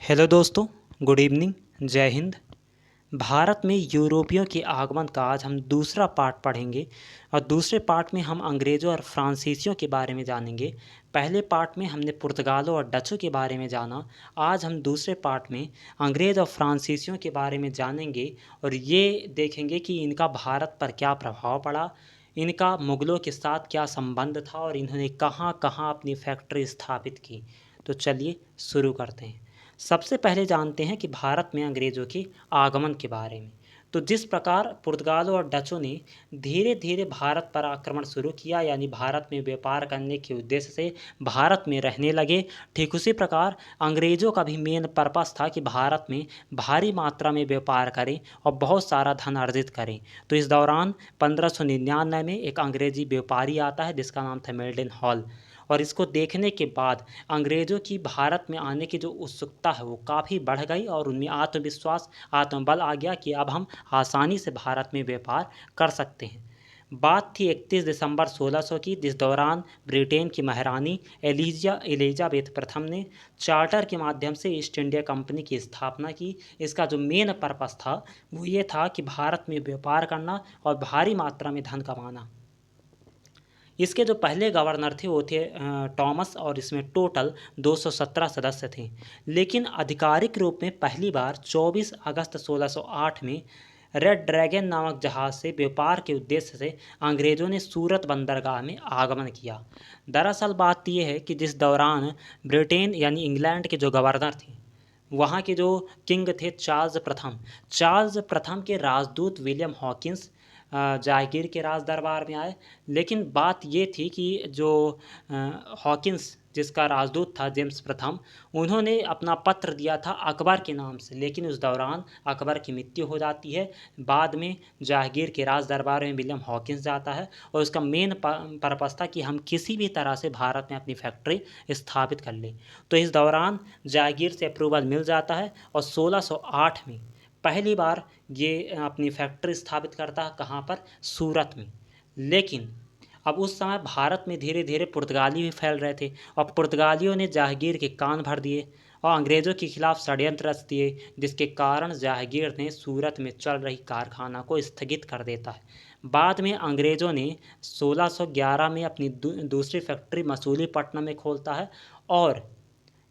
Hello दोस्तों, good evening, जय हिंद। भारत में यूरोपियों के आगमन का आज हम दूसरा पार्ट पढ़ेंगे और दूसरे पार्ट में हम अंग्रेज़ों और फ्रांसीसियों के बारे में जानेंगे। पहले पार्ट में हमने पुर्तगालों और डचों के बारे में जाना। आज हम दूसरे पार्ट में अंग्रेज़ और फ्रांसीसियों के बारे में जानेंगे और ये देखेंगे कि इनका भारत पर क्या प्रभाव पड़ा, इनका मुग़लों के साथ क्या संबंध था और इन्होंने कहाँ कहाँ अपनी फैक्ट्री स्थापित की। तो चलिए शुरू करते हैं। सबसे पहले जानते हैं कि भारत में अंग्रेज़ों के आगमन के बारे में। तो जिस प्रकार पुर्तगालों और डचों ने धीरे धीरे भारत पर आक्रमण शुरू किया, यानी भारत में व्यापार करने के उद्देश्य से भारत में रहने लगे, ठीक उसी प्रकार अंग्रेज़ों का भी मेन पर्पस था कि भारत में भारी मात्रा में व्यापार करें और बहुत सारा धन अर्जित करें। तो इस दौरान 1599 में एक अंग्रेज़ी व्यापारी आता है जिसका नाम था मेल्डन हॉल, और इसको देखने के बाद अंग्रेज़ों की भारत में आने की जो उत्सुकता है वो काफ़ी बढ़ गई और उनमें आत्मविश्वास, आत्मबल आ गया कि अब हम आसानी से भारत में व्यापार कर सकते हैं। बात थी 31 दिसंबर 1600 की, जिस दौरान ब्रिटेन की महारानी एलिजाबेथ प्रथम ने चार्टर के माध्यम से ईस्ट इंडिया कंपनी की स्थापना की। इसका जो मेन पर्पस था वो ये था कि भारत में व्यापार करना और भारी मात्रा में धन कमाना। इसके जो पहले गवर्नर थे वो थे टॉमस, और इसमें टोटल 217 सदस्य थे। लेकिन आधिकारिक रूप में पहली बार 24 अगस्त 1608 में रेड ड्रैगन नामक जहाज़ से व्यापार के उद्देश्य से अंग्रेज़ों ने सूरत बंदरगाह में आगमन किया। दरअसल बात यह है कि जिस दौरान ब्रिटेन यानी इंग्लैंड के जो गवर्नर थे, वहाँ के जो किंग थे चार्ल्स प्रथम के राजदूत विलियम हॉकिंस जागीर के राज दरबार में आए। लेकिन बात ये थी कि जो हॉकिंस जिसका राजदूत था जेम्स प्रथम, उन्होंने अपना पत्र दिया था अकबर के नाम से, लेकिन उस दौरान अकबर की मृत्यु हो जाती है। बाद में जहांगीर के राज दरबार में विलियम हॉकिंस जाता है और उसका मेन पर्पस था कि हम किसी भी तरह से भारत में अपनी फैक्ट्री स्थापित कर लें। तो इस दौरान जहांगीर से अप्रूवल मिल जाता है और 1608 में पहली बार ये अपनी फैक्ट्री स्थापित करता है। कहाँ पर? सूरत में। लेकिन अब उस समय भारत में धीरे धीरे पुर्तगाली भी फैल रहे थे और पुर्तगालियों ने जहांगीर के कान भर दिए और अंग्रेज़ों के खिलाफ षड्यंत्र रच दिए, जिसके कारण जहांगीर ने सूरत में चल रही कारखाना को स्थगित कर देता है। बाद में अंग्रेज़ों ने 1611 में अपनी दूसरी फैक्ट्री मसूलीपट्टनम में खोलता है। और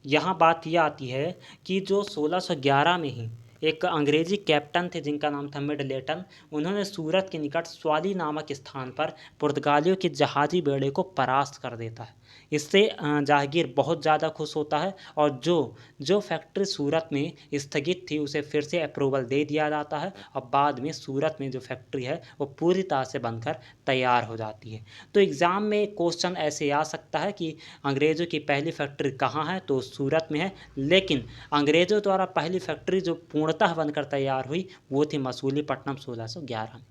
यहाँ बात यह आती है कि जो 1611 में ही एक अंग्रेजी कैप्टन थे जिनका नाम था मिडलेटन, उन्होंने सूरत के निकट स्वाली नामक स्थान पर पुर्तगालियों के जहाजी बेड़े को परास्त कर देता है। इससे जहांगीर बहुत ज़्यादा खुश होता है और जो फैक्ट्री सूरत में स्थगित थी उसे फिर से अप्रूवल दे दिया जाता है और बाद में सूरत में जो फैक्ट्री है वो पूरी तरह से बनकर तैयार हो जाती है। तो एग्ज़ाम में क्वेश्चन ऐसे आ सकता है कि अंग्रेज़ों की पहली फैक्ट्री कहाँ है, तो सूरत में है। लेकिन अंग्रेज़ों द्वारा पहली फैक्ट्री जो पूर्णतः बनकर तैयार हुई वो थी मसूलीपट्टनम 1611 में।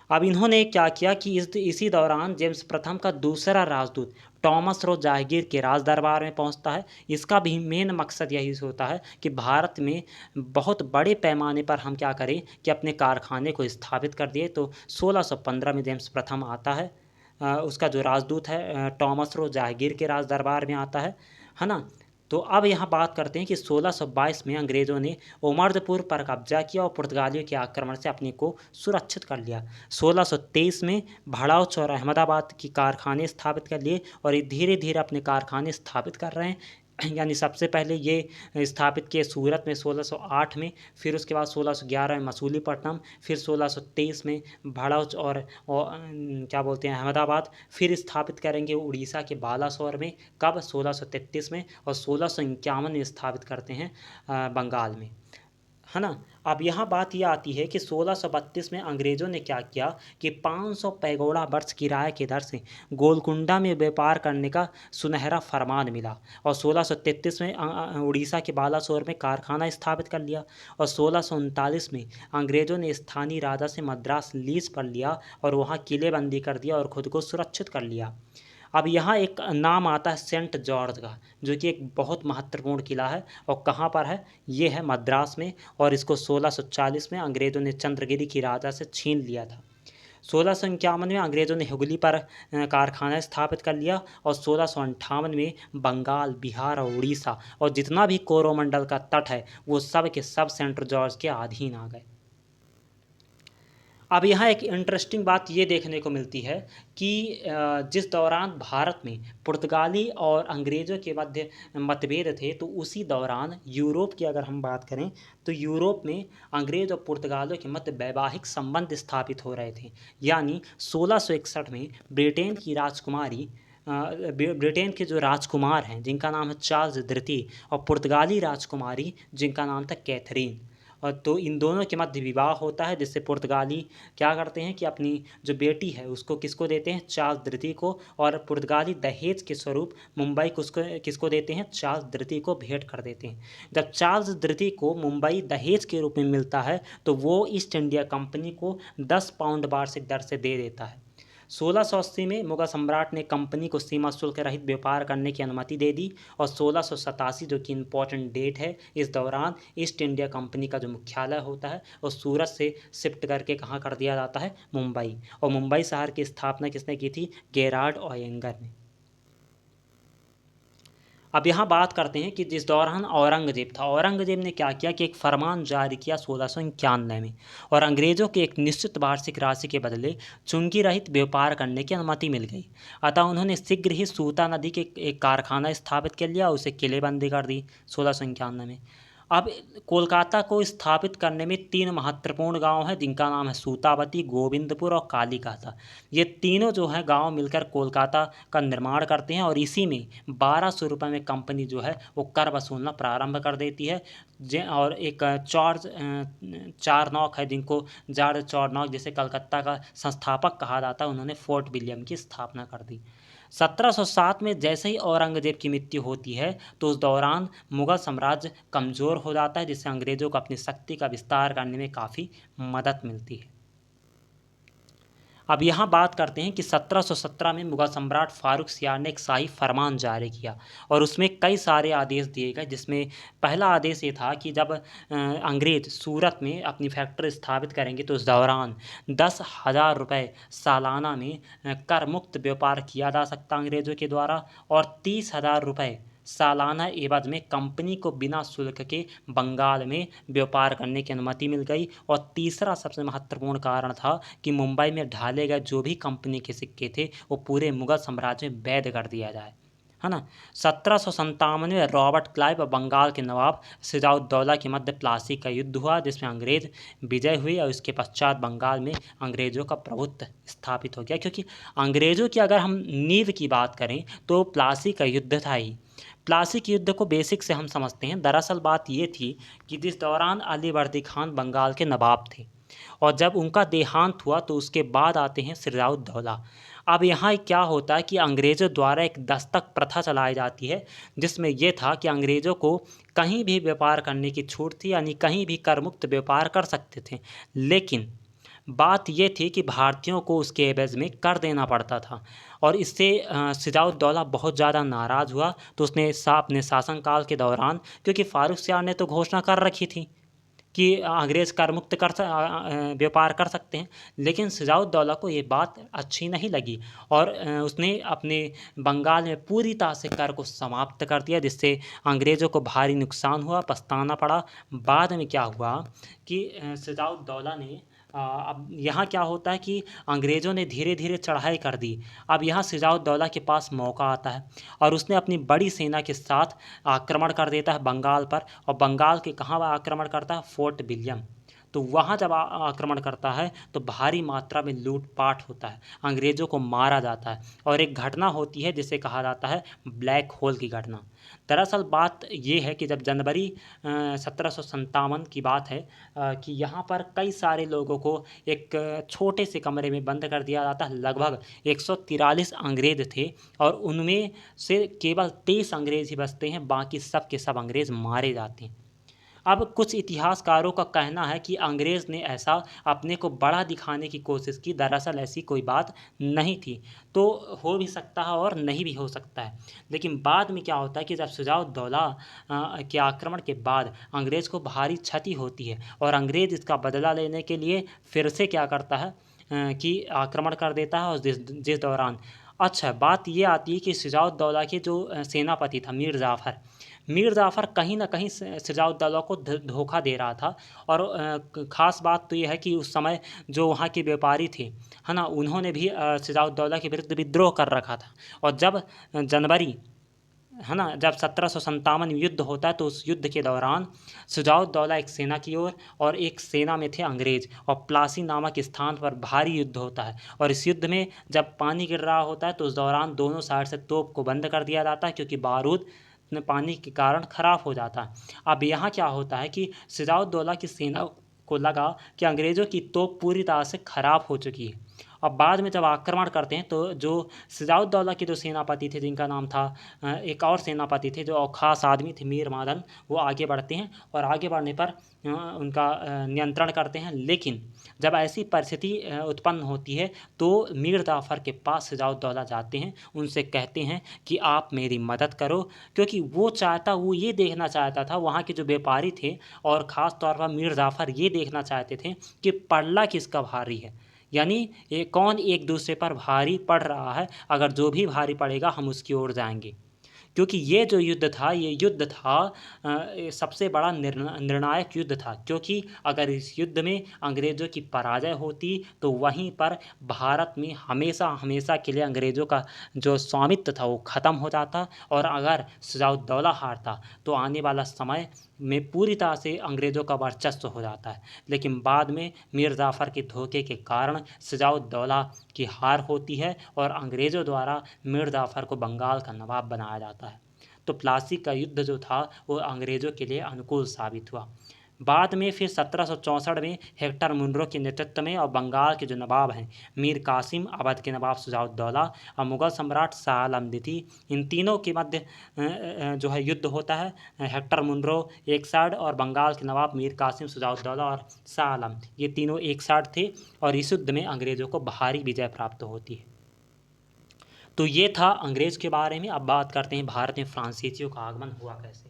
अब इन्होंने क्या किया कि इसी दौरान जेम्स प्रथम का दूसरा राजदूत टॉमस रो जहांगीर के राज दरबार में पहुंचता है। इसका भी मेन मकसद यही होता है कि भारत में बहुत बड़े पैमाने पर हम क्या करें कि अपने कारखाने को स्थापित कर दिए। तो 1615 में जेम्स प्रथम आता है, उसका जो राजदूत है टॉमस रो जहांगीर के राज दरबार में आता है ना। तो अब यहाँ बात करते हैं कि 1622 में अंग्रेज़ों ने उमरदपुर पर कब्जा किया और पुर्तगालियों के आक्रमण से अपने को सुरक्षित कर लिया। 1623 में भड़ाउच और अहमदाबाद की कारखाने स्थापित कर लिए और ये धीरे धीरे अपने कारखाने स्थापित कर रहे हैं। यानी सबसे पहले ये स्थापित किए सूरत में 1608 में, फिर उसके बाद 1611 में मसूलीपट्टनम, फिर 1623 में भड़ौच और क्या बोलते हैं अहमदाबाद, फिर स्थापित करेंगे उड़ीसा के बालासोर में। कब? 1633 में। और 1651 में स्थापित करते हैं बंगाल में, है ना। अब यहाँ बात यह आती है कि 1632 में अंग्रेज़ों ने क्या किया कि 500 पैगोडा वर्ष किराए के दर से गोलकुंडा में व्यापार करने का सुनहरा फरमान मिला और 1633 में उड़ीसा के बालासोर में कारखाना स्थापित कर लिया और 1639 में अंग्रेज़ों ने स्थानीय राजा से मद्रास लीज पर लिया और वहाँ किलेबंदी कर दिया और ख़ुद को सुरक्षित कर लिया। अब यहाँ एक नाम आता है सेंट जॉर्ज का, जो कि एक बहुत महत्वपूर्ण किला है और कहाँ पर है? ये है मद्रास में, और इसको 1640 में अंग्रेज़ों ने चंद्रगिरी की राजा से छीन लिया था। 1651 में अंग्रेज़ों ने हुगली पर कारखाना स्थापित कर लिया और 1658 में बंगाल, बिहार और उड़ीसा और जितना भी कोरोमंडल का तट है वो सब के सब सेंट जॉर्ज के अधीन आ गए। अब यहाँ एक इंटरेस्टिंग बात ये देखने को मिलती है कि जिस दौरान भारत में पुर्तगाली और अंग्रेज़ों के मध्य मतभेद थे, तो उसी दौरान यूरोप की अगर हम बात करें तो यूरोप में अंग्रेज़ और पुर्तगालियों के मध्य वैवाहिक संबंध स्थापित हो रहे थे। यानी 1661 में ब्रिटेन की राजकुमारी ब्रिटेन के जो राजकुमार हैं जिनका नाम है चार्ल्स द्वितीय और पुर्तगाली राजकुमारी जिनका नाम था कैथरीन, और तो इन दोनों के मध्य विवाह होता है, जिससे पुर्तगाली क्या करते हैं कि अपनी जो बेटी है उसको किसको देते हैं, चार्ल्स द्वितीय को, और पुर्तगाली दहेज के स्वरूप मुंबई को उसको किसको देते हैं, चार्ल्स द्वितीय को भेंट कर देते हैं। जब चार्ल्स द्वितीय को मुंबई दहेज के रूप में मिलता है तो वो ईस्ट इंडिया कंपनी को 10 पाउंड वार्षिक दर से दे देता है। 1680 में मुगल सम्राट ने कंपनी को सीमा शुल्क रहित व्यापार करने की अनुमति दे दी और 1687 जो कि इम्पोर्टेंट डेट है, इस दौरान ईस्ट इंडिया कंपनी का जो मुख्यालय होता है वो सूरत से शिफ्ट करके कहाँ कर दिया जाता है, मुंबई। और मुंबई शहर की स्थापना किसने की थी, गेरार्ड ओएंगर ने। अब यहाँ बात करते हैं कि जिस दौरान औरंगजेब था, औरंगजेब ने क्या किया कि एक फरमान जारी किया 1691 में और अंग्रेज़ों के एक निश्चित वार्षिक राशि के बदले चुंगी रहित व्यापार करने की अनुमति मिल गई। अतः उन्होंने शीघ्र ही सूता नदी के एक कारखाना स्थापित कर लिया, उसे किलेबंदी कर दी 1691 में। अब कोलकाता को स्थापित करने में 3 महत्वपूर्ण गांव हैं जिनका नाम है सूतावती, गोविंदपुर और कालीकाता। ये तीनों जो हैं गांव मिलकर कोलकाता का निर्माण करते हैं और इसी में 1200 रुपये में कंपनी जो है वो कर वसूलना प्रारंभ कर देती है। और एक चारनॉक है जिनको जॉर्ज चारनॉक, जिसे कलकत्ता का संस्थापक कहा जाता है, उन्होंने फोर्ट विलियम की स्थापना कर दी। 1707 में जैसे ही औरंगजेब की मृत्यु होती है तो उस दौरान मुगल साम्राज्य कमज़ोर हो जाता है, जिससे अंग्रेज़ों को अपनी शक्ति का विस्तार करने में काफ़ी मदद मिलती है। अब यहाँ बात करते हैं कि 1717 में मुगल सम्राट फारूकसियार ने एक शाही फरमान जारी किया और उसमें कई सारे आदेश दिए गए, जिसमें पहला आदेश ये था कि जब अंग्रेज़ सूरत में अपनी फैक्ट्री स्थापित करेंगे तो उस दौरान 10,000 रुपये सालाना में कर मुक्त व्यापार किया जा सकता अंग्रेज़ों के द्वारा और 30,000 रुपये सालाना एवज में कंपनी को बिना शुल्क के बंगाल में व्यापार करने की अनुमति मिल गई। और तीसरा सबसे महत्वपूर्ण कारण था कि मुंबई में ढाले गए जो भी कंपनी के सिक्के थे वो पूरे मुगल साम्राज्य में वैध कर दिया जाए, है ना। 1757 में रॉबर्ट क्लाइव और बंगाल के नवाब सिराजुद्दौला के मध्य प्लासी का युद्ध हुआ, जिसमें अंग्रेज विजय हुई और इसके पश्चात बंगाल में अंग्रेज़ों का प्रभुत्व स्थापित हो गया। क्योंकि अंग्रेज़ों की अगर हम नींव की बात करें तो प्लासी का युद्ध था ही। प्लासी के युद्ध को बेसिक से हम समझते हैं। दरअसल बात ये थी कि जिस दौरान अलीवर्दी खान बंगाल के नवाब थे और जब उनका देहांत हुआ तो उसके बाद आते हैं सिराजुद्दौला। अब यहाँ क्या होता है कि अंग्रेज़ों द्वारा एक दस्तक प्रथा चलाई जाती है, जिसमें यह था कि अंग्रेज़ों को कहीं भी व्यापार करने की छूट थी, यानी कहीं भी कर मुक्त व्यापार कर सकते थे। लेकिन बात ये थी कि भारतीयों को उसके एवज में कर देना पड़ता था और इससे सिराजुद्दौला बहुत ज़्यादा नाराज़ हुआ। तो उसने अपने शासनकाल के दौरान, क्योंकि फारूकसियार ने तो घोषणा कर रखी थी कि अंग्रेज़ कर मुक्त व्यापार कर सकते हैं, लेकिन सिराजुद्दौला को ये बात अच्छी नहीं लगी और उसने अपने बंगाल में पूरी तरह से कर को समाप्त कर दिया, जिससे अंग्रेज़ों को भारी नुकसान हुआ, पछताना पड़ा। बाद में क्या हुआ कि सिराजुद्दौला ने अब यहाँ क्या होता है कि अंग्रेज़ों ने धीरे धीरे चढ़ाई कर दी। अब यहाँ सिराजुद्दौला के पास मौका आता है और उसने अपनी बड़ी सेना के साथ आक्रमण कर देता है बंगाल पर। और बंगाल के कहाँ वह आक्रमण करता है, फोर्ट विलियम। तो वहाँ जब आक्रमण करता है तो भारी मात्रा में लूटपाट होता है, अंग्रेज़ों को मारा जाता है और एक घटना होती है जिसे कहा जाता है ब्लैक होल की घटना। दरअसल बात ये है कि जब जनवरी 1757 की बात है कि यहाँ पर कई सारे लोगों को एक छोटे से कमरे में बंद कर दिया जाता है। लगभग 143 अंग्रेज़ थे और उनमें से केवल 23 अंग्रेज़ ही बचते हैं, बाकी सब के सब अंग्रेज़ मारे जाते हैं। अब कुछ इतिहासकारों का कहना है कि अंग्रेज़ ने ऐसा अपने को बड़ा दिखाने की कोशिश की, दरअसल ऐसी कोई बात नहीं थी। तो हो भी सकता है और नहीं भी हो सकता है। लेकिन बाद में क्या होता है कि जब सिराजुद्दौला के आक्रमण के बाद अंग्रेज़ को भारी क्षति होती है और अंग्रेज़ इसका बदला लेने के लिए फिर से क्या करता है, की आक्रमण कर देता है और जिस दौरान अच्छा बात ये आती है कि सिराजुद्दौला के जो सेनापति था मीर जाफ़र कहीं न कहीं सिराजुद्दौला को धोखा दे रहा था। और ख़ास बात तो ये है कि उस समय जो वहाँ के व्यापारी थे, है ना, उन्होंने भी सिराजुद्दौला के विरुद्ध विद्रोह कर रखा था। और जब जनवरी, है ना, जब 1757 युद्ध होता है तो उस युद्ध के दौरान सिराजुद्दौला एक सेना की ओर और एक सेना में थे अंग्रेज, और प्लासी नामक स्थान पर भारी युद्ध होता है। और इस युद्ध में जब पानी गिर रहा होता है तो उस दौरान दोनों साइड से तोप को बंद कर दिया जाता है, क्योंकि बारूद पानी के कारण खराब हो जाता है। अब यहाँ क्या होता है कि सिराजुद्दौला की सेना को लगा कि अंग्रेज़ों की तोप पूरी तरह से खराब हो चुकी है। अब बाद में जब आक्रमण करते हैं तो जो सिराजुद्दौला के जो सेनापति थे, जिनका नाम था एक और सेनापति थे जो खास आदमी थे, मीर मादन, वो आगे बढ़ते हैं और आगे बढ़ने पर उनका नियंत्रण करते हैं। लेकिन जब ऐसी परिस्थिति उत्पन्न होती है तो मीर जाफ़र के पास सिराजुद्दौला जाते हैं, उनसे कहते हैं कि आप मेरी मदद करो, क्योंकि वो ये देखना चाहता था, वहाँ के जो व्यापारी थे और ख़ास तौर पर मीर जाफ़र ये देखना चाहते थे कि पड़ला किसका भारी है, यानी ये कौन एक दूसरे पर भारी पड़ रहा है, अगर जो भी भारी पड़ेगा हम उसकी ओर जाएंगे। क्योंकि ये जो युद्ध था सबसे बड़ा निर्णायक युद्ध था, क्योंकि अगर इस युद्ध में अंग्रेज़ों की पराजय होती तो वहीं पर भारत में हमेशा हमेशा के लिए अंग्रेज़ों का जो स्वामित्व था वो ख़त्म हो जाता। और अगर सिराजुद्दौला हारता तो आने वाला समय में पूरी तरह से अंग्रेज़ों का वर्चस्व हो जाता है। लेकिन बाद में मीर जाफ़र के धोखे के कारण सिराजुद्दौला की हार होती है और अंग्रेज़ों द्वारा मीर जाफ़र को बंगाल का नवाब बनाया जाता है। तो प्लासी का युद्ध जो था वो अंग्रेज़ों के लिए अनुकूल साबित हुआ। बाद में फिर 1764 में हेक्टर मुनरो के नेतृत्व में और बंगाल के जो नवाब हैं मीर कासिम, अवध के नवाब सिराजुद्दौला और मुग़ल सम्राट शाह आलम द्वितीय, इन तीनों के मध्य जो है युद्ध होता है। हेक्टर मुनरो एक साइड और बंगाल के नवाब मीर कासिम, सिराजुद्दौला और शाह आलम, ये तीनों एक साइड थे और इस युद्ध में अंग्रेज़ों को भारी विजय प्राप्त होती है। तो ये था अंग्रेज़ के बारे में। अब बात करते हैं भारत में फ्रांसीसियों का आगमन हुआ कैसे।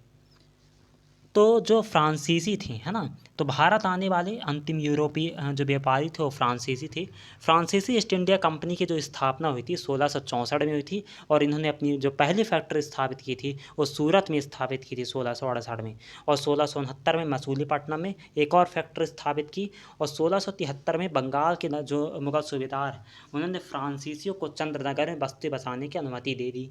तो जो फ्रांसीसी थे, है ना, तो भारत आने वाले अंतिम यूरोपीय जो व्यापारी थे वो फ्रांसीसी थे। फ्रांसीसी ईस्ट इंडिया कंपनी की जो स्थापना हुई थी 1664 में हुई थी, और इन्होंने अपनी जो पहली फैक्ट्री स्थापित की थी वो सूरत में स्थापित की थी 1668 में, और 1669 में मसूलीपट्टनम में एक और फैक्ट्री स्थापित की, और 1673 में बंगाल के जो मुगल सूबेदार उन्होंने फ्रांसीसियों को चंद्रनगर में बस्ती बसाने की अनुमति दे दी।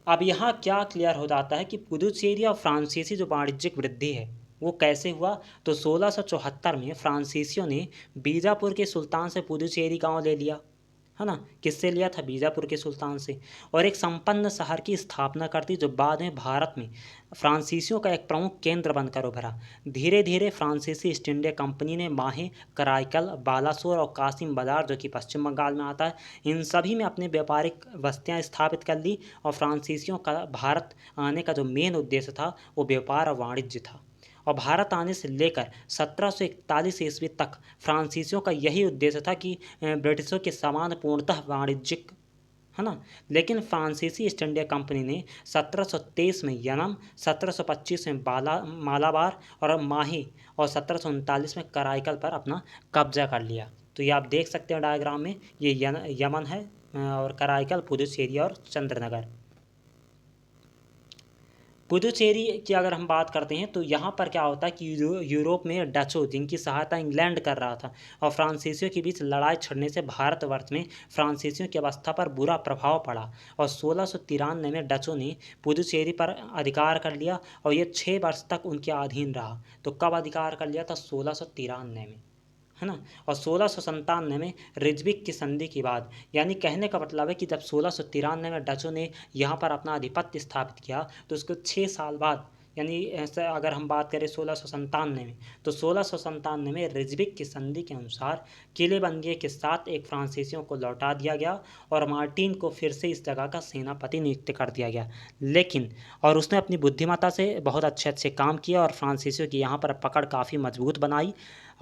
अब यहाँ क्या क्लियर हो जाता है कि पुडुचेरी और फ्रांसीसी जो वाणिज्यिक वृद्धि है वो कैसे हुआ। तो 1674 में फ्रांसीसियों ने बीजापुर के सुल्तान से पुडुचेरी गांव ले लिया, है ना, किससे लिया था, बीजापुर के सुल्तान से, और एक संपन्न शहर की स्थापना कर दी जो बाद में भारत में फ्रांसीसियों का एक प्रमुख केंद्र बनकर उभरा। धीरे धीरे फ्रांसीसी ईस्ट इंडिया कंपनी ने माहे, कराईकल, बालासोर और कासिम बाजार जो कि पश्चिम बंगाल में आता है, इन सभी में अपनी व्यापारिक बस्तियां स्थापित कर ली। और फ्रांसीसियों का भारत आने का जो मेन उद्देश्य था वो व्यापार और वाणिज्य था। और भारत आने से लेकर 1741 ईस्वी तक फ्रांसीसियों का यही उद्देश्य था कि ब्रिटिशों के समान पूर्णतः वाणिज्यिक, है ना। लेकिन फ्रांसीसी ईस्ट इंडिया कंपनी ने 1723 में यनम, 1725 में मालाबार और माही और 1739 में कराईकल पर अपना कब्जा कर लिया। तो ये आप देख सकते हैं डायग्राम में, ये यमन है और कराईकल पुडुचेरी और चंद्रनगर। पुडुचेरी की अगर हम बात करते हैं तो यहाँ पर क्या होता है कि यूरोप में डचों, जिनकी सहायता इंग्लैंड कर रहा था, और फ्रांसीसियों के बीच लड़ाई छिड़ने से भारतवर्ष में फ्रांसीसियों की अवस्था पर बुरा प्रभाव पड़ा, और 1693 में डचों ने पुडुचेरी पर अधिकार कर लिया और ये 6 वर्ष तक उनके अधीन रहा। तो कब अधिकार कर लिया था, 1693 में, है ना। और 1697 में रिजविक की संधि के बाद, यानी कहने का मतलब है कि जब 1693 में डचों ने यहाँ पर अपना आधिपत्य स्थापित किया तो उसको 6 साल बाद, यानी ऐसा अगर हम बात करें 1697 में, तो 1697 में रिजविक की संधि के अनुसार किलेबंदिये के साथ एक फ्रांसीसियों को लौटा दिया गया और मार्टिन को फिर से इस जगह का सेनापति नियुक्त कर दिया गया। लेकिन और उसने अपनी बुद्धिमत्ता से बहुत अच्छे काम किए और फ्रांसीसियों की यहाँ पर पकड़ काफ़ी मजबूत बनाई।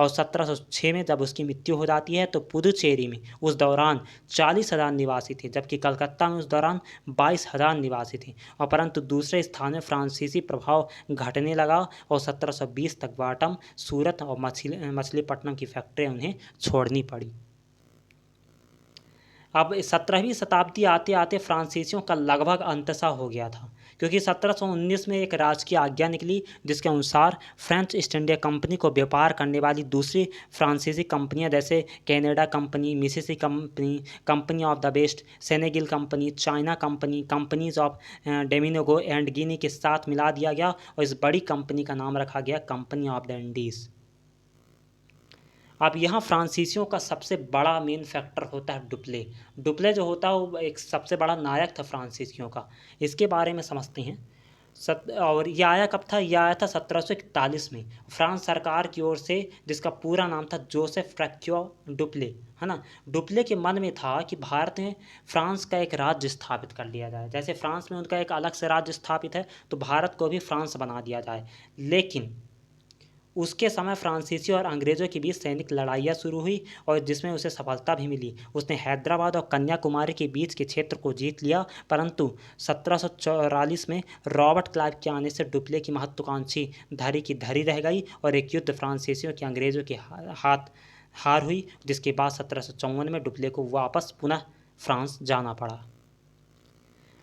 और 1706 में जब उसकी मृत्यु हो जाती है तो पुदुचेरी में उस दौरान 40,000 निवासी थे, जबकि कलकत्ता में उस दौरान 22,000 निवासी थे। और परंतु दूसरे स्थान में फ्रांसीसी प्रभाव घटने लगा और 1720 तक बाटम, सूरत और मछलीपट्टनम की फैक्ट्रियाँ उन्हें छोड़नी पड़ी। अब 17वीं शताब्दी आते आते फ्रांसीसियों का लगभग अंतशः हो गया था, क्योंकि 1719 में एक राजकीय आज्ञा निकली जिसके अनुसार फ्रेंच ईस्ट इंडिया कंपनी को व्यापार करने वाली दूसरी फ्रांसीसी कंपनियां जैसे Canada company, Mississippi company, company of the West, Senegal company, China company, companies of Domingo and Guinea के साथ मिला दिया गया और इस बड़ी कंपनी का नाम रखा गया कंपनी ऑफ द इंडीज़। अब यहाँ फ्रांसीसियों का सबसे बड़ा मेन फैक्टर होता है डुप्ले। डुप्ले जो होता है वो एक सबसे बड़ा नायक था फ्रांसीसियों का। इसके बारे में समझते हैं। और ये आया कब था? ये आया था 1741 में फ्रांस सरकार की ओर से, जिसका पूरा नाम था जोसेफ फ्रैंकोis डुप्ले, है ना। डुप्ले के मन में था कि भारत में फ्रांस का एक राज्य स्थापित कर लिया जाए। जैसे फ्रांस में उनका एक अलग से राज्य स्थापित है तो भारत को भी फ्रांस बना दिया जाए। लेकिन उसके समय फ्रांसीसी और अंग्रेज़ों के बीच सैनिक लड़ाइयाँ शुरू हुई और जिसमें उसे सफलता भी मिली। उसने हैदराबाद और कन्याकुमारी के बीच के क्षेत्र को जीत लिया, परंतु 1744 में रॉबर्ट क्लाइव के आने से डुप्ले की महत्वाकांक्षी धरी की धरी रह गई और एक युद्ध फ्रांसीसियों की अंग्रेज़ों के हाथ हार हुई, जिसके बाद 1754 में डुप्ले को वापस पुनः फ्रांस जाना पड़ा।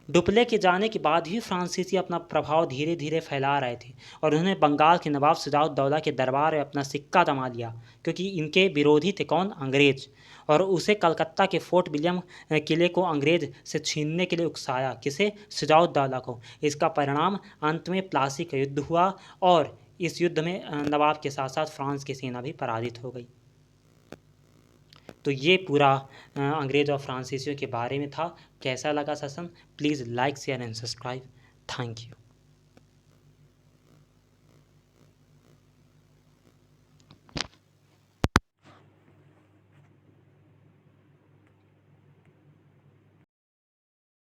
डुप्ले के जाने के बाद ही फ्रांसीसी अपना प्रभाव धीरे धीरे फैला रहे थे और उन्होंने बंगाल के नवाब सिराजुद्दौला के दरबार में अपना सिक्का जमा लिया, क्योंकि इनके विरोधी थे कौन? अंग्रेज। और उसे कलकत्ता के फोर्ट विलियम किले को अंग्रेज से छीनने के लिए उकसाया। किसे? सिराजुद्दौला को। इसका परिणाम अंत में प्लासी का युद्ध हुआ और इस युद्ध में नवाब के साथ साथ फ्रांस की सेना भी पराजित हो गई। तो ये पूरा अंग्रेज और फ्रांसीसियों के बारे में था। कैसा लगा session? Please like, share and subscribe. Thank you.